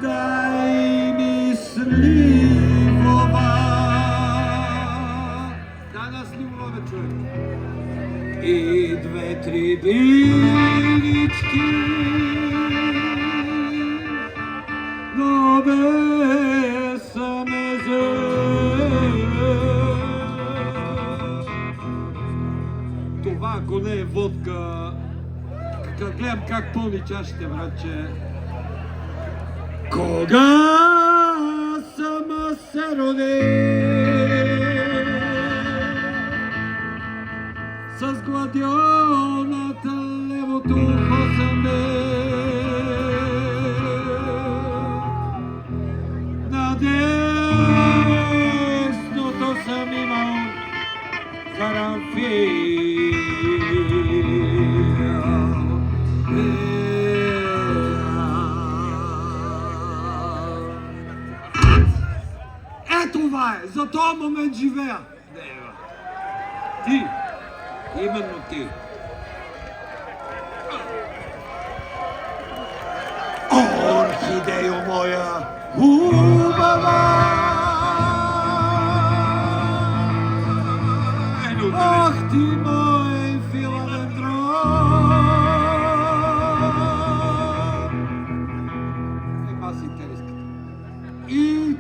Дай ми сливова. Дай на сливова, бе, човек. И две-три билички, но без мезе. Това, ако не е водка, като гледам как пълни чашите, братче. Кога съм се родил с гладионата левото ухо съм на десното съм имал карамфил. Това е, за този момент живея. Ти, именно ти. Орхидео моя хубава. Ах ти мой филодендрон. Си териската. И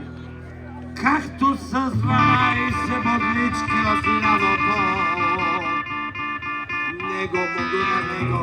както с 12 бодлички в лявото, него му на него.